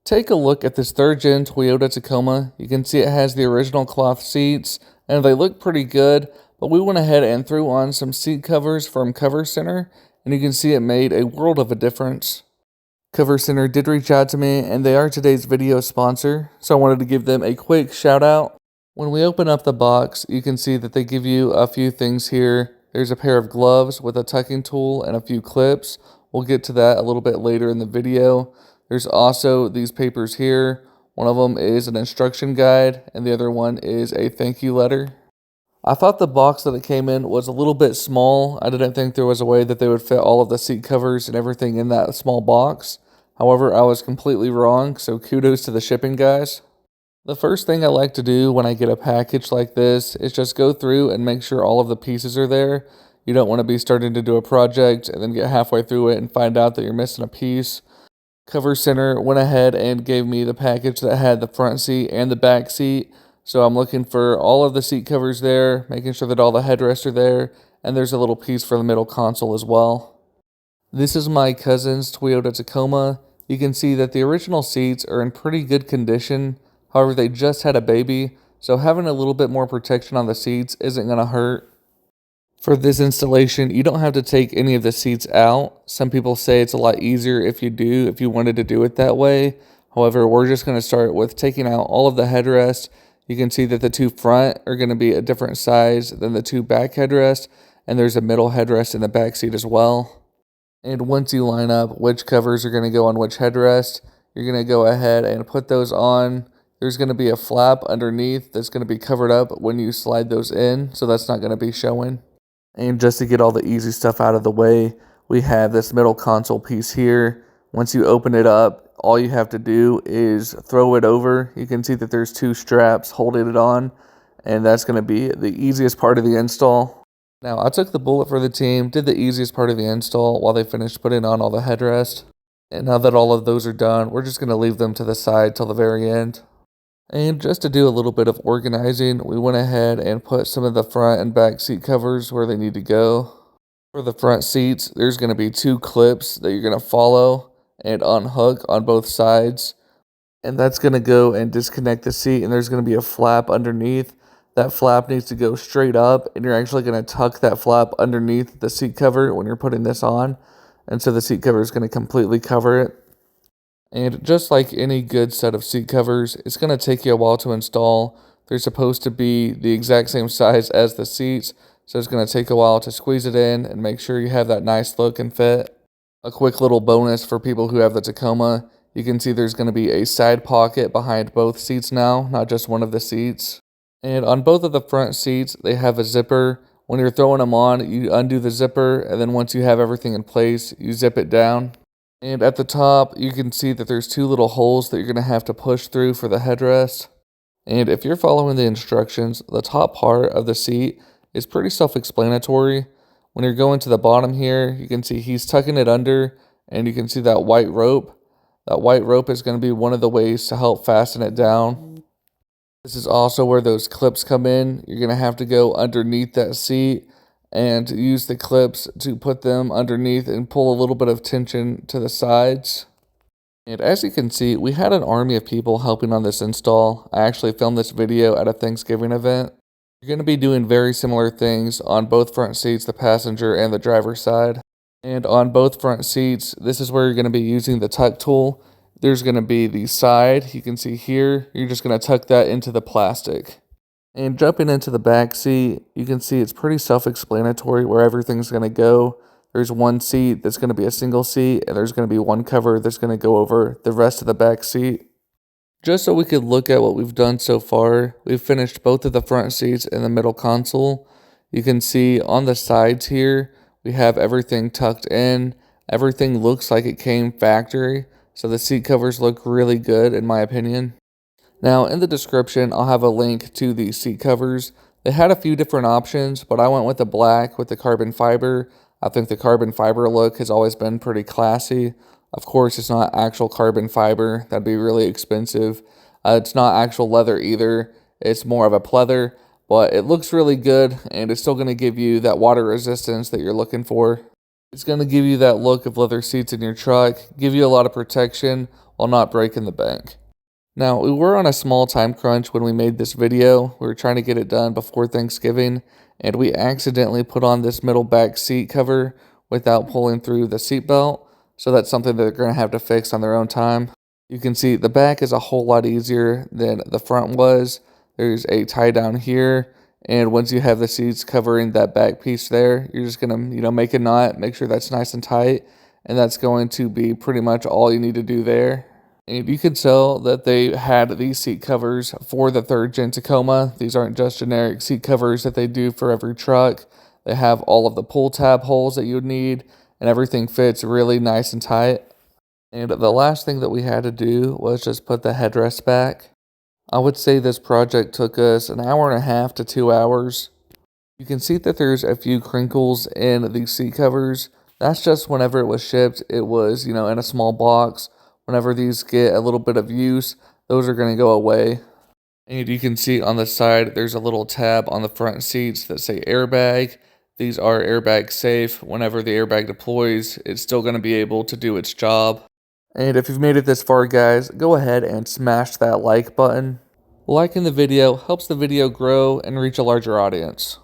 Take a look at this 3rd gen Toyota Tacoma. You can see it has the original cloth seats, and they look pretty good, but we went ahead and threw on some seat covers from Cover Center, and you can see it made a world of a difference. Cover Center did reach out to me, and they are today's video sponsor, so I wanted to give them a quick shout out. When we open up the box, you can see that they give you a few things here. There's a pair of gloves with a tucking tool and a few clips. We'll get to that a little bit later in the video. There's also these papers here. One of them is an instruction guide, and the other one is a thank you letter. I thought the box that it came in was a little bit small. I didn't think there was a way that they would fit all of the seat covers and everything in that small box. However, I was completely wrong, so kudos to the shipping guys. The first thing I like to do when I get a package like this is just go through and make sure all of the pieces are there. You don't want to be starting to do a project and then get halfway through it and find out that you're missing a piece. Cover Center went ahead and gave me the package that had the front seat and the back seat. So I'm looking for all of the seat covers there, making sure that all the headrests are there, and there's a little piece for the middle console as well. This is my cousin's Toyota Tacoma. You can see that the original seats are in pretty good condition. However, they just had a baby, so having a little bit more protection on the seats isn't going to hurt. For this installation, you don't have to take any of the seats out. Some people say it's a lot easier if you wanted to do it that way. However, we're just going to start with taking out all of the headrests. You can see that the two front are going to be a different size than the two back headrests, and there's a middle headrest in the back seat as well. And once you line up which covers are going to go on which headrest, you're going to go ahead and put those on. There's going to be a flap underneath that's going to be covered up when you slide those in, so that's not going to be showing. And just to get all the easy stuff out of the way, we have this middle console piece here. Once you open it up, all you have to do is throw it over. You can see that there's two straps holding it on, and that's going to be the easiest part of the install. Now, I took the bullet for the team, did the easiest part of the install while they finished putting on all the headrest. And now that all of those are done, we're just going to leave them to the side till the very end. And just to do a little bit of organizing, we went ahead and put some of the front and back seat covers where they need to go. For the front seats, there's going to be two clips that you're going to follow and unhook on both sides. And that's going to go and disconnect the seat, and there's going to be a flap underneath. That flap needs to go straight up, and you're actually going to tuck that flap underneath the seat cover when you're putting this on. And so the seat cover is going to completely cover it. And just like any good set of seat covers, it's going to take you a while to install. They're supposed to be the exact same size as the seats, so it's going to take a while to squeeze it in and make sure you have that nice look and fit. A quick little bonus for people who have the Tacoma, you can see there's going to be a side pocket behind both seats now, not just one of the seats. And on both of the front seats, they have a zipper. When you're throwing them on, you undo the zipper, and then once you have everything in place, you zip it down. And at the top, you can see that there's two little holes that you're going to have to push through for the headrest. And if you're following the instructions, the top part of the seat is pretty self-explanatory. When you're going to the bottom here, you can see he's tucking it under, and you can see that white rope. That white rope is going to be one of the ways to help fasten it down. This is also where those clips come in. You're going to have to go underneath that seat and use the clips to put them underneath and pull a little bit of tension to the sides. And as you can see, we had an army of people helping on this install. I actually filmed this video at a Thanksgiving event. You're going to be doing very similar things on both front seats, the passenger and the driver's side. And on both front seats, this is where you're going to be using the tuck tool. There's going to be the side, you can see here, you're just going to tuck that into the plastic. And jumping into the back seat, you can see it's pretty self-explanatory where everything's going to go. There's one seat that's going to be a single seat, and there's going to be one cover that's going to go over the rest of the back seat. Just so we could look at what we've done so far, we've finished both of the front seats and the middle console. You can see on the sides here, we have everything tucked in. Everything looks like it came factory, so the seat covers look really good in my opinion. Now, in the description, I'll have a link to the seat covers. They had a few different options, but I went with the black with the carbon fiber. I think the carbon fiber look has always been pretty classy. Of course, it's not actual carbon fiber. That'd be really expensive. It's not actual leather either. It's more of a pleather, but it looks really good, and it's still going to give you that water resistance that you're looking for. It's going to give you that look of leather seats in your truck, give you a lot of protection, while not breaking the bank. Now, we were on a small time crunch when we made this video. We were trying to get it done before Thanksgiving, and we accidentally put on this middle back seat cover without pulling through the seat belt. So that's something that they're going to have to fix on their own time. You can see the back is a whole lot easier than the front was. There's a tie down here, and once you have the seats covering that back piece there, you're just going to, make a knot, make sure that's nice and tight, and that's going to be pretty much all you need to do there. And you can tell that they had these seat covers for the 3rd Gen Tacoma. These aren't just generic seat covers that they do for every truck. They have all of the pull tab holes that you would need, and everything fits really nice and tight. And the last thing that we had to do was just put the headrest back. I would say this project took us an hour and a half to 2 hours. You can see that there's a few crinkles in these seat covers. That's just whenever it was shipped, it was, in a small box. Whenever these get a little bit of use, those are going to go away. And you can see on the side, there's a little tab on the front seats that say airbag. These are airbag safe. Whenever the airbag deploys, it's still going to be able to do its job. And if you've made it this far, guys, go ahead and smash that like button. Liking the video helps the video grow and reach a larger audience.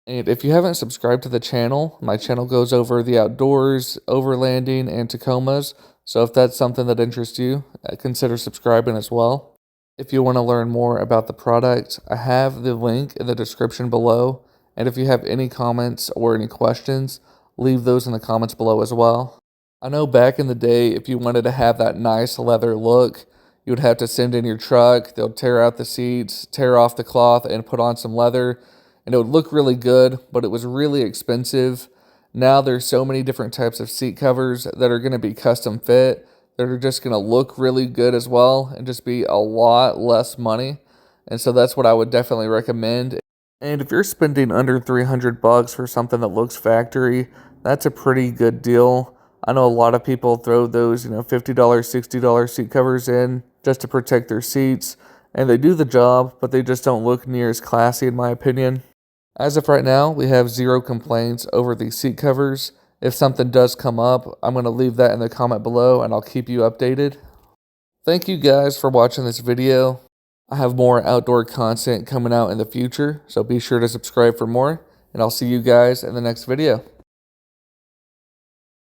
And if you haven't subscribed to the channel, my channel goes over the outdoors, overlanding, and Tacomas. So if that's something that interests you, consider subscribing as well. If you want to learn more about the product, I have the link in the description below. And if you have any comments or any questions, leave those in the comments below as well. I know back in the day, if you wanted to have that nice leather look, you would have to send in your truck. They'll tear out the seats, tear off the cloth, and put on some leather. And it would look really good, but it was really expensive. Now there's so many different types of seat covers that are going to be custom fit, that are just going to look really good as well, and just be a lot less money. And so that's what I would definitely recommend. And if you're spending under $300 for something that looks factory, that's a pretty good deal. I know a lot of people throw those, $50, $60 seat covers in just to protect their seats, and they do the job, but they just don't look near as classy in my opinion. As of right now, we have 0 complaints over the seat covers. If something does come up, I'm going to leave that in the comment below and I'll keep you updated. Thank you guys for watching this video. I have more outdoor content coming out in the future, so be sure to subscribe for more, and I'll see you guys in the next video.